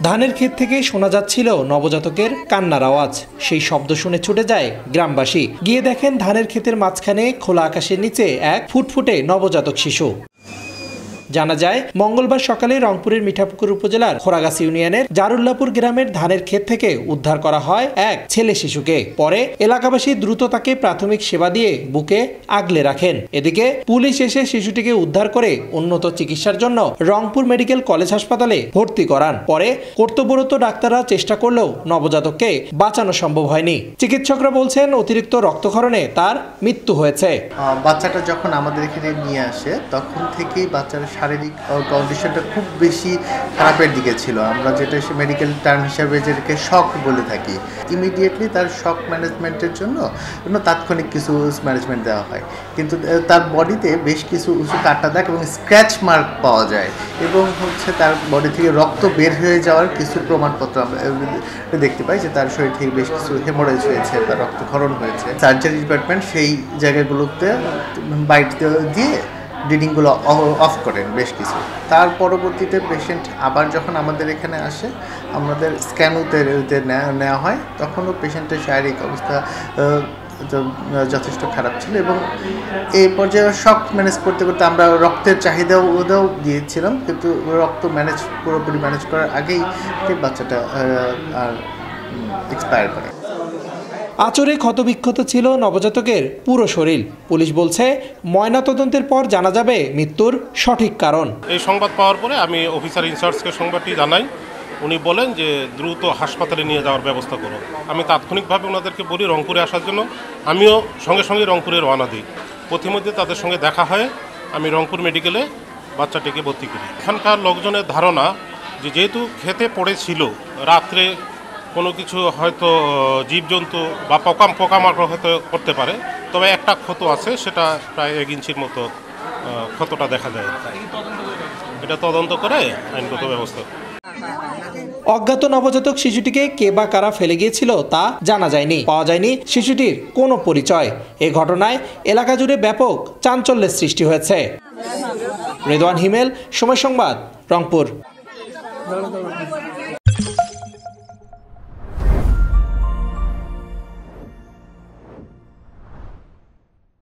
ধানের ক্ষেত থেকে শোনা যাচ্ছিল নবজাতকের কান্নার আওয়াজ। সেই শব্দ শুনে ছুটে যায় গ্রামবাসী। গিয়ে দেখেন ধানের ক্ষেতের মাঝখানে খোলা আকাশের নিচে এক ফুটফুটে নবজাতক শিশু। জানা যায়, মঙ্গলবার সকালে রংপুরের মিঠাপুকুর উপজেলার খোরাগাছি ইউনিয়নের জারুল্লাপুর গ্রামের ধানের ক্ষেত থেকে উদ্ধার করা হয় এক ছেলে শিশুকে। পরে এলাকাবাসী দ্রুত তাকে প্রাথমিক সেবা দিয়ে বুকে আগলে রাখেন। এদিকে পুলিশ এসে শিশুটিকে উদ্ধার করে উন্নত চিকিৎসার জন্য রংপুর মেডিকেল কলেজ হাসপাতালে ভর্তি করান। পরে কর্তব্যরত ডাক্তাররা চেষ্টা করলেও নবজাতককে বাঁচানো সম্ভব হয়নি। চিকিৎসকরা বলছেন, অতিরিক্ত রক্তক্ষরণে তার মৃত্যু হয়েছে। বাচ্চাটা যখন আমাদের এখানে নিয়ে আসে তখন থেকেই বাচ্চার শারীরিক কন্ডিশনটা খুব বেশি খারাপের দিকে ছিল। আমরা যেটা মেডিকেল টার্ম হিসাবে যেটাকে শক বলে থাকি। ইমিডিয়েটলি তার শক ম্যানেজমেন্টের জন্য তাৎক্ষণিক কিছু ম্যানেজমেন্ট দেওয়া হয়, কিন্তু তার বডিতে বেশ কিছু উঁচু কাটা দাগ এবং স্ক্র্যাচ মার্ক পাওয়া যায় এবং তার বডি থেকে রক্ত বের হয়ে যাওয়ার কিছু প্রমাণপত্র আমরা দেখতে পাই যে তার শরীর থেকে বেশ কিছু হেমোরেজ হয়েছে বা রক্তক্ষরণ হয়েছে। সার্জারি ডিপার্টমেন্ট সেই জায়গাগুলোতে বাইট দিয়ে ব্লিডিংগুলো অফ করেন বেশ কিছু। তার পরবর্তীতে পেশেন্ট আবার যখন আমাদের এখানে আসে, আমাদের স্ক্যানুতে নেওয়া হয়, তখনও পেশেন্টের শারীরিক অবস্থা যথেষ্ট খারাপ ছিল এবং এই পর্যায়ে শক ম্যানেজ করতে করতে আমরা রক্তের চাহিদাও দিয়েছিলাম, কিন্তু রক্ত পুরোপুরি ম্যানেজ করার আগেই বাচ্চাটা আর এক্সপায়ার করে। আচরে ক্ষতবিক্ষত ছিল নবজাতকের পুরো শরীর। পুলিশ বলছে, ময়নাতদন্তের পর জানা যাবে মৃত্যুর সঠিক কারণ। এই সংবাদ পাওয়ার পরে আমি অফিসার ইনচার্জকে সংবাদটি জানাই। উনি বলেন যে দ্রুত হাসপাতালে নিয়ে যাওয়ার ব্যবস্থা করো। আমি তাৎক্ষণিকভাবে ওনাদেরকে বলি রংপুরে আসার জন্য। আমিও সঙ্গে সঙ্গে রংপুরে রওনা দিই। পথিমধ্যে তাদের সঙ্গে দেখা হয়, আমি রংপুর মেডিকেলে বাচ্চাটিকে ভর্তি করি। এখানকার লোকজনের ধারণা যে যেহেতু খেতে পড়েছিল, রাত্রে কোনো কিছু হয়তো জীবজন্তু বা পোকামাকড় হয়তো করতে পারে, তবে একটা ক্ষত আছে, সেটা প্রায় 1 ইঞ্চির মতো ক্ষতটা দেখা যায়। এটা তদন্ত করে আইনগত ব্যবস্থা। অজ্ঞাত নবজাতক শিশুটিকে কে বা কারা ফেলে গিয়েছিল তা জানা যায়নি। পাওয়া যায়নি শিশুটির কোনো পরিচয়। এ ঘটনায় এলাকা জুড়ে ব্যাপক চাঞ্চল্যের সৃষ্টি হয়েছে। রেদওয়ান হিমেল, সময় সংবাদ, রংপুর।